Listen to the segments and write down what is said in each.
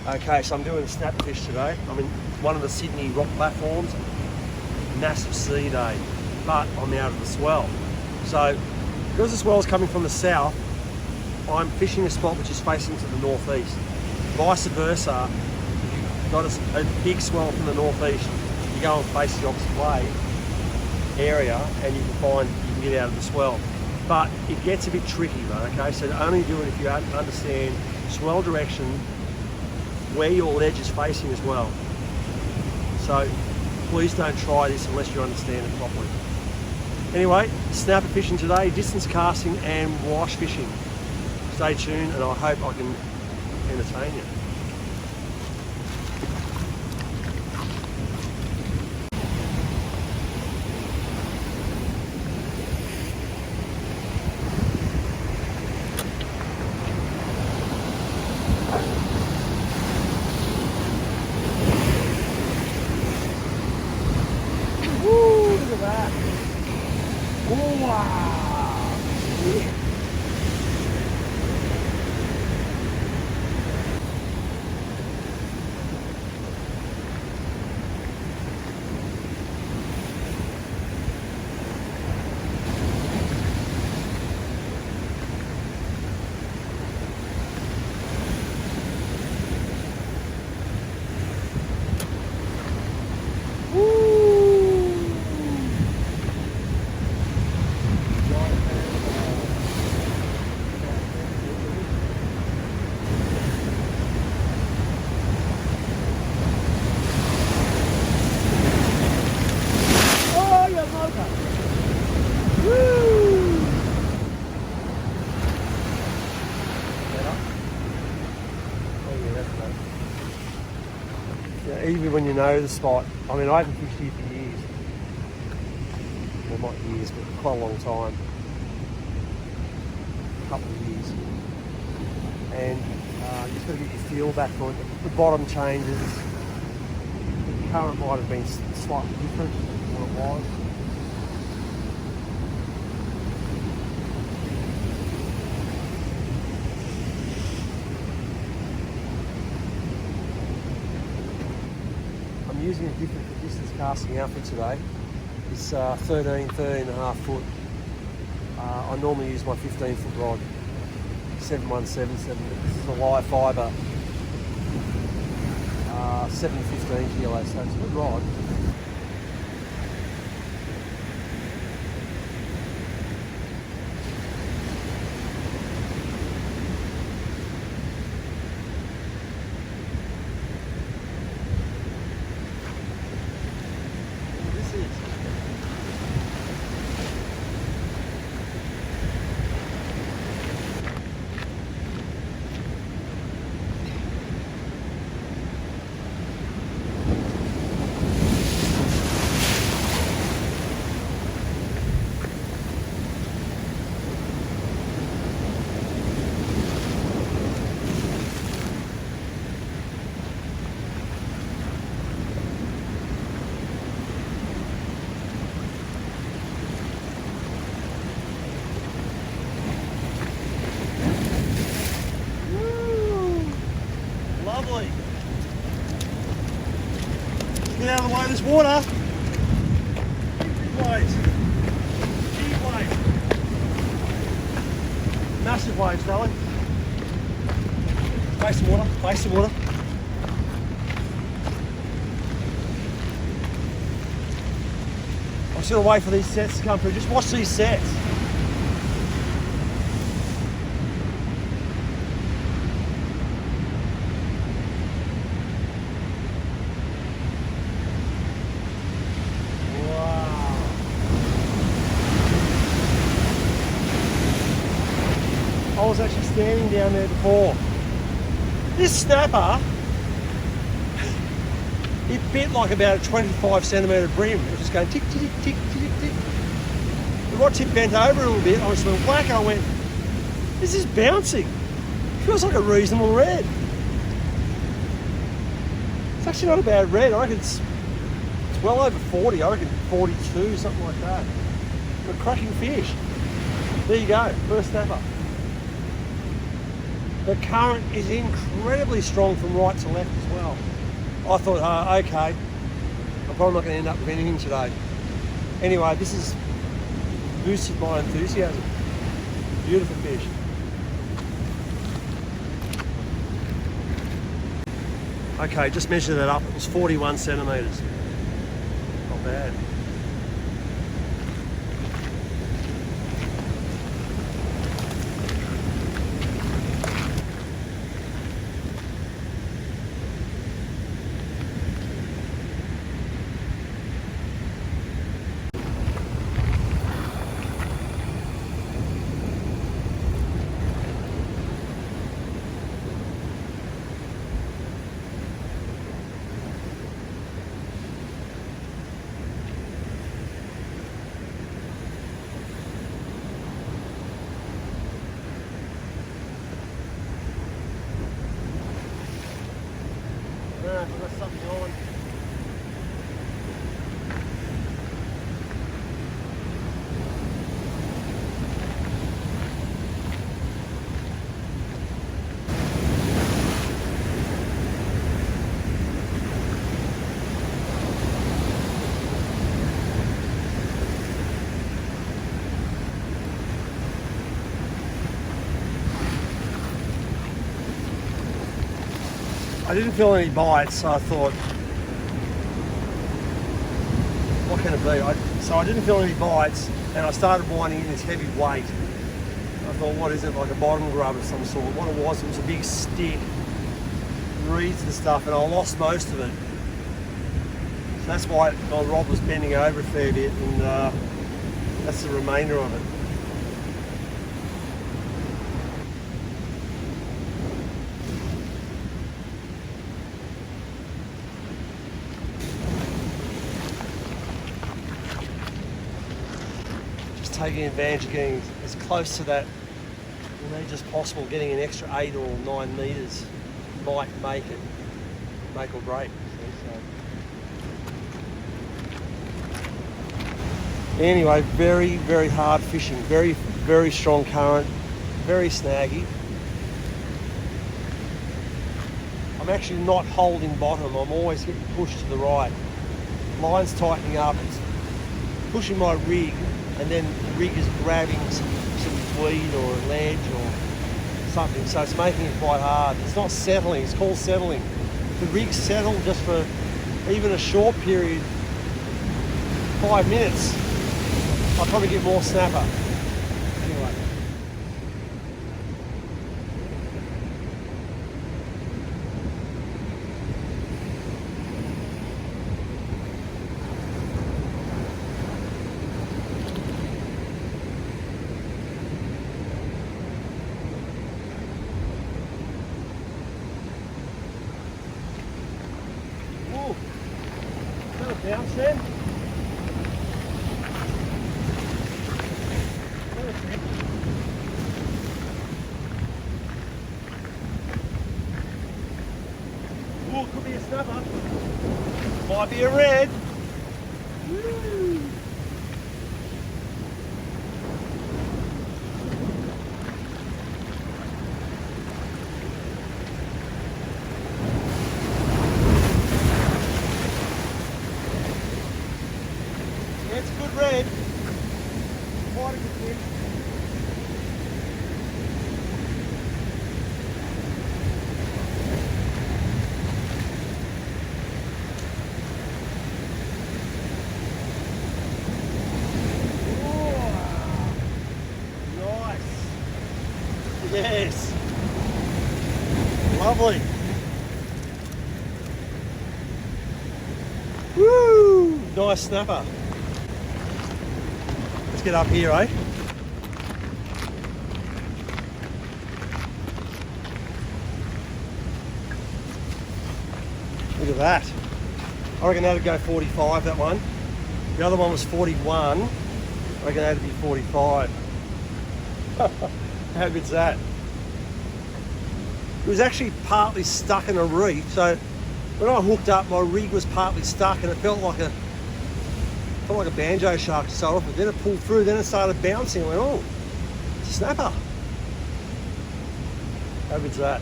Okay, so I'm doing a snap fish today. I'm in one of the Sydney rock platforms. Massive sea day, but I'm out of the swell. So, because the swell's coming from the south, I'm fishing a spot which is facing to the northeast. Vice versa, if you've got a big swell from the northeast, you go and face the opposite way area and you can get out of the swell. But it gets a bit tricky, right? Okay, so only do it if you understand swell direction, where your ledge is facing as well. So please don't try this unless you understand it properly. Anyway, snapper fishing today, distance casting and wash fishing. Stay tuned and I hope I can entertain you. Even when you know the spot, I mean, I haven't fished here for years. Well, not years, but quite a long time. A couple of years. And you just got to get your feel back for it. The bottom changes. The current might have been slightly different than what it was. Using a different distance casting outfit today. It's 13.5 foot. I normally use my 15 foot rod, 7177. This is a live fibre, 7 to 15 kilos, so it's a good rod. Get out of the way of this water. Big waves. Big waves. Massive waves, darling. Face the water, face the water. I'm just gonna wait for these sets to come through. Just watch these sets. I was actually standing down there before. This snapper, it bit like about a 25 centimetre brim. It was just going tick, tick, tick, tick, tick, tick. The rod tip bent over a little bit. I just went whack. I went, this is bouncing. It feels like a reasonable red. It's actually not a bad red. I reckon it's well over 40. I reckon 42, something like that. A cracking fish. There you go, first snapper. The current is incredibly strong from right to left as well. I thought, okay, I'm probably not going to end up with anything today. Anyway, this has boosted my enthusiasm. Beautiful fish. Okay, just measured that up. It was 41 centimetres. Not bad. I've got something on. I didn't feel any bites, so I thought, what can it be? So I didn't feel any bites, and I started winding in this heavy weight. I thought, what is it, like a bottom grub of some sort? What it was a big stick, reeds and stuff, and I lost most of it. So that's why my rod was bending over a fair bit, and that's the remainder of it. Taking advantage of getting as close to that edge as possible, getting an extra 8 or 9 metres might make or break. So. Anyway, very, very hard fishing, very, very strong current, very snaggy. I'm actually not holding bottom, I'm always getting pushed to the right. Line's tightening up, it's pushing my rig, and then the rig is grabbing some weed or a ledge or something, so it's making it quite hard. It's not settling, it's called settling. If the rig's settled just for even a short period, 5 minutes, I'll probably get more snapper. Anyway. Bounce then. Oh, could be a snapper. Might be a red. Woo. It's a good red. Quite a good fish. Oh, nice. Yes. Lovely. Woo! Nice snapper. Get up here, eh? Look at that. I reckon that'd go 45, that one. The other one was 41. I reckon that'd be 45. How good's that? It was actually partly stuck in a reef, so when I hooked up, my rig was partly stuck and it felt like a banjo shark to start off with. Then it pulled through, then it started bouncing. I went, oh, it's a snapper. How good's that?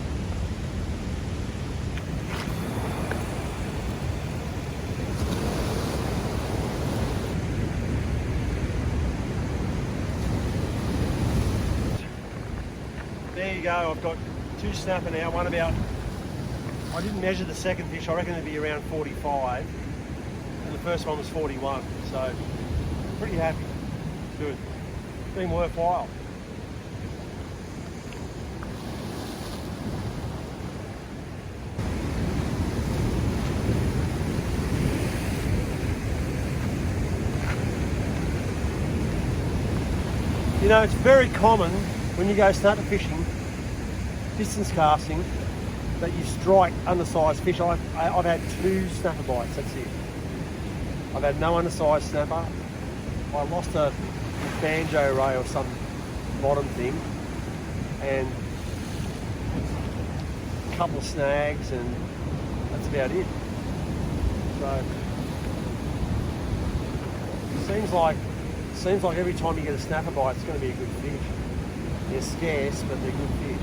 There you go, I've got 2 snapper now, one about, I didn't measure the second fish, I reckon it'd be around 45, and the first one was 41, so pretty happy, good, been worthwhile. You know, it's very common when you go snapper fishing, distance casting, that you strike undersized fish. I've had 2 snapper bites, that's it. I've had no undersized snapper. I lost a banjo ray or some bottom thing, and a couple of snags, and that's about it. So, seems like every time you get a snapper bite, it's going to be a good fish. They're scarce, but they're good fish.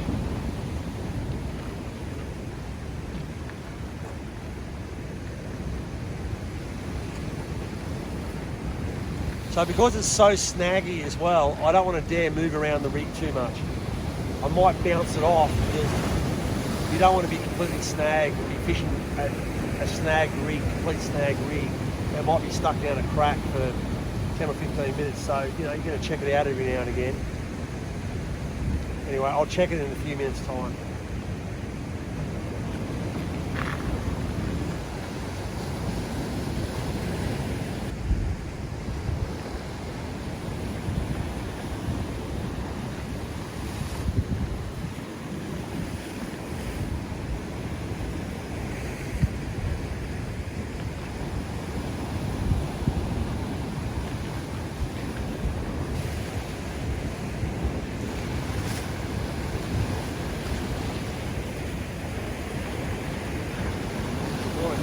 So because it's so snaggy as well, I don't want to dare move around the rig too much. I might bounce it off because you don't want to be completely snagged and be fishing at a snag rig, complete snag rig. It might be stuck down a crack for 10 or 15 minutes, so you know, you're going to check it out every now and again. Anyway, I'll check it in a few minutes' time.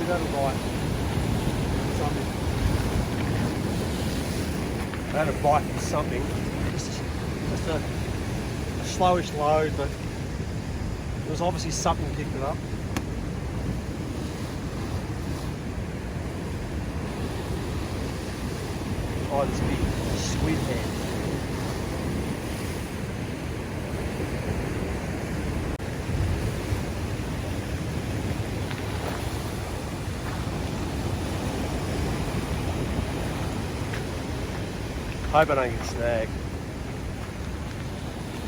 That'll bite something. I had a bite for something. Just a slowish load, but it was obviously something picked it up. Oh, this big squid head. Hope I don't get snagged.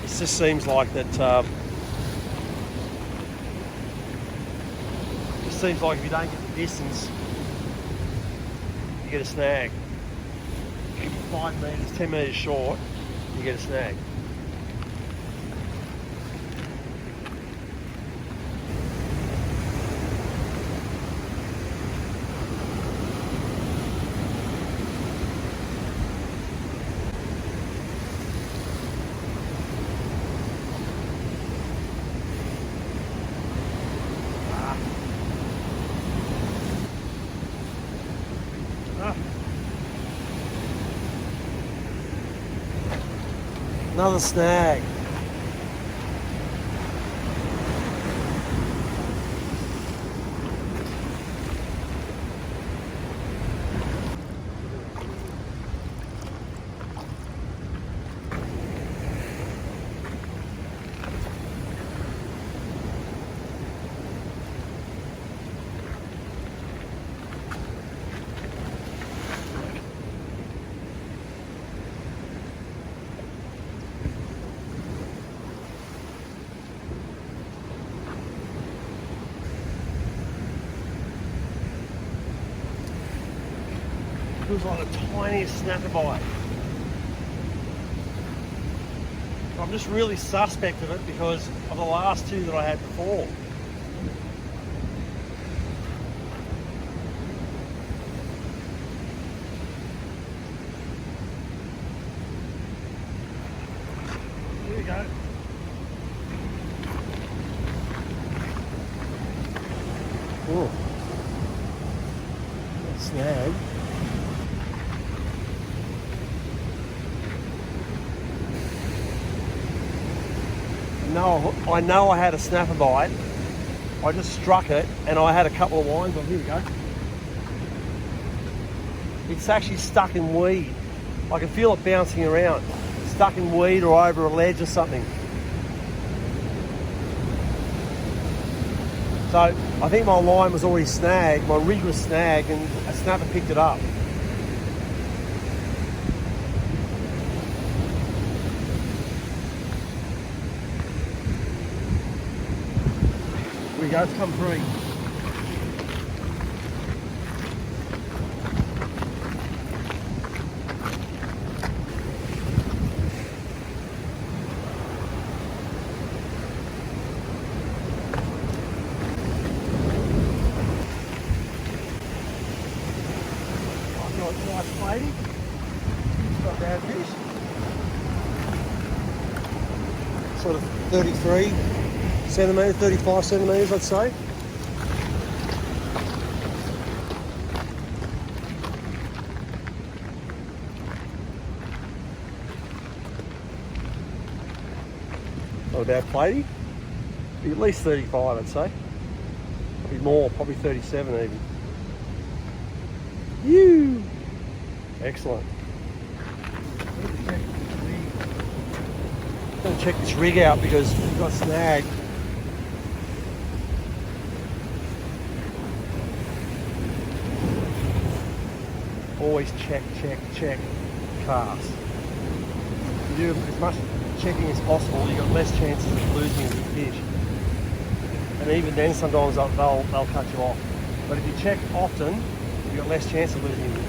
It just seems like that. It seems like if you don't get the distance, you get a snag. If you're 5 metres, 10 metres short, you get a snag. Another snag. Feels like the tiniest snapper bite. I'm just really suspect of it because of the last 2 that I had before. Here we go. Oh, snag. I know I had a snapper bite. I just struck it and I had a couple of lines on. Here we go. It's actually stuck in weed. I can feel it bouncing around. Stuck in weed or over a ledge or something. So I think my line was already snagged, my rig was snagged, and a snapper picked it up. Here we go, it's come free. Nice plating. Not bad fish. Sort of 33 centimetres, 35 centimetres, I'd say. Not a bad plating. Be at least 35, I'd say. Probably more, probably 37 even. You. Excellent. I'm going to check this rig out because we've got snagged. Always check cast. You do as much checking as possible, you've got less chances of losing a fish. And even then sometimes they'll cut you off. But if you check often, you've got less chance of losing a fish.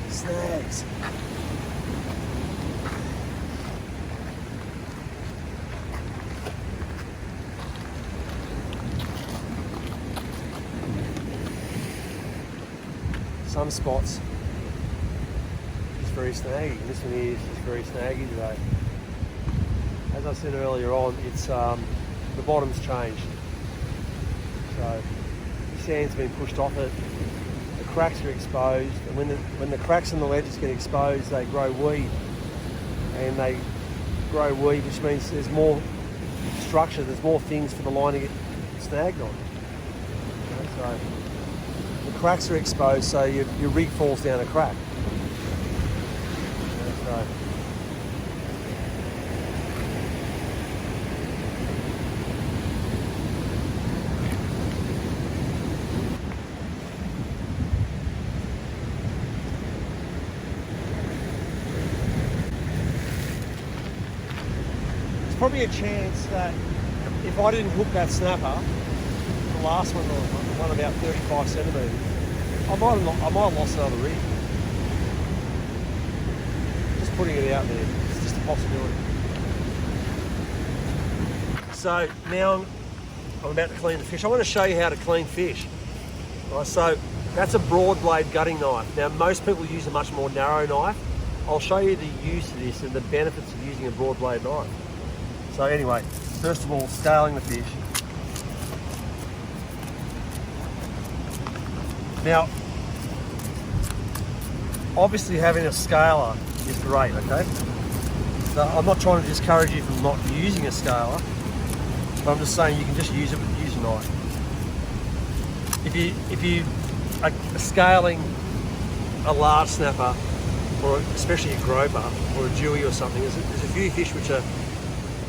Snags. Some spots it's very snaggy. This one here is just very snaggy today. As I said earlier on, it's the bottom's changed. So the sand's been pushed off it. The cracks are exposed, and when the cracks in the ledges get exposed, they grow weed, and they grow weed, which means there's more structure, there's more things for the line to get snagged on. Okay, so the cracks are exposed, so your rig falls down a crack. Okay, so probably a chance that if I didn't hook that snapper, the last one, the one about 35 centimetres, I might have lost another rig. Just putting it out there, it's just a possibility. So now I'm about to clean the fish. I want to show you how to clean fish. Right, so that's a broad blade gutting knife. Now most people use a much more narrow knife. I'll show you the use of this and the benefits of using a broad blade knife. So anyway, first of all, scaling the fish. Now, obviously having a scaler is great, okay? So I'm not trying to discourage you from not using a scaler, but I'm just saying you can just use it with use a knife. If you are scaling a large snapper, or especially a groper or a dewy or something, there's a few fish which are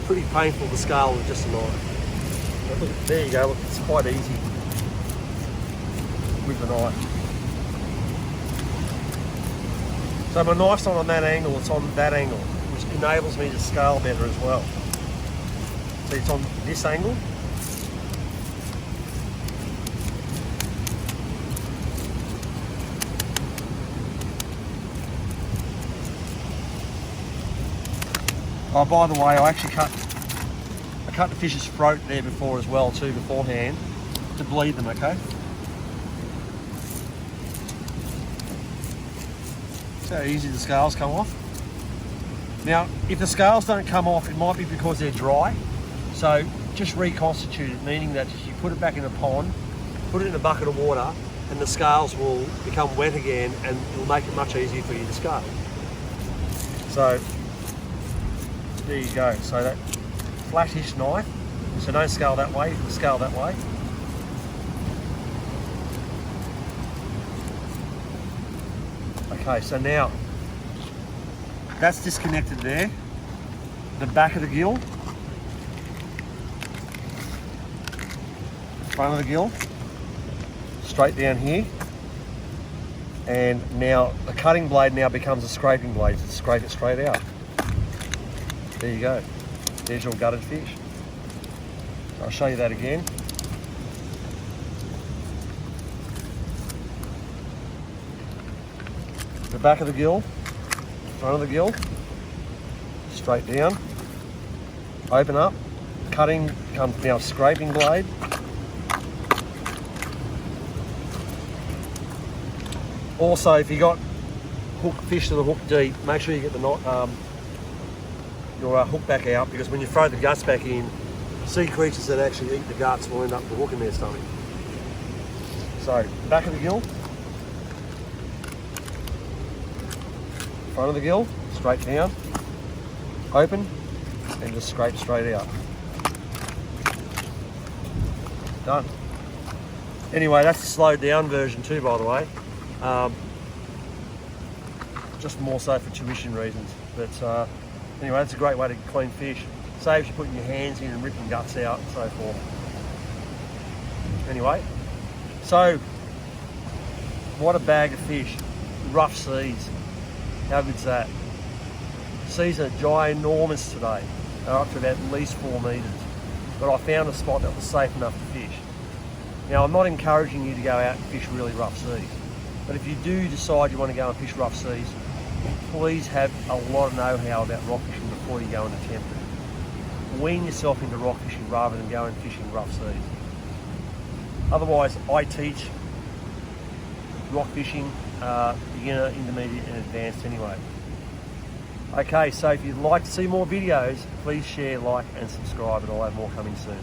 pretty painful to scale with just a knife. But look, there you go, look, it's quite easy with the knife. So my knife's not on that angle, it's on that angle, which enables me to scale better as well. So it's on this angle. Oh, by the way, I actually cut the fish's throat there before as well too, beforehand, to bleed them, okay? See how easy the scales come off? Now, if the scales don't come off, it might be because they're dry. So just reconstitute it, meaning that if you put it back in a pond, put it in a bucket of water, and the scales will become wet again, and it'll make it much easier for you to scale. So there you go. So that flattish knife, so don't scale that way, you can scale that way. Okay, so now that's disconnected there. The back of the gill, front of the gill, straight down here. And now the cutting blade now becomes a scraping blade to scrape it straight out. There you go. There's your gutted fish. I'll show you that again. The back of the gill, front of the gill, straight down, open up, cutting becomes now scraping blade. Also, if you got fish that are hooked deep, make sure you get the your hook back out, because when you throw the guts back in, sea creatures that actually eat the guts will end up with a hook in their stomach. So, back of the gill, front of the gill, straight down, open, and just scrape straight out. Done. Anyway, that's the slowed down version too, by the way. Just more so for tuition reasons. But anyway, that's a great way to clean fish. Saves you putting your hands in and ripping guts out and so forth. Anyway, so what a bag of fish. Rough seas. How good's that? Seas are ginormous today. They're up to about at least 4 metres. But I found a spot that was safe enough to fish. Now, I'm not encouraging you to go out and fish really rough seas. But if you do decide you want to go and fish rough seas, please have a lot of know-how about rock fishing before you go and attempt it. Wean yourself into rock fishing rather than going fishing rough seas. Otherwise, I teach rock fishing, beginner, intermediate and advanced anyway. Okay, so if you'd like to see more videos, please share, like and subscribe, and I'll have more coming soon.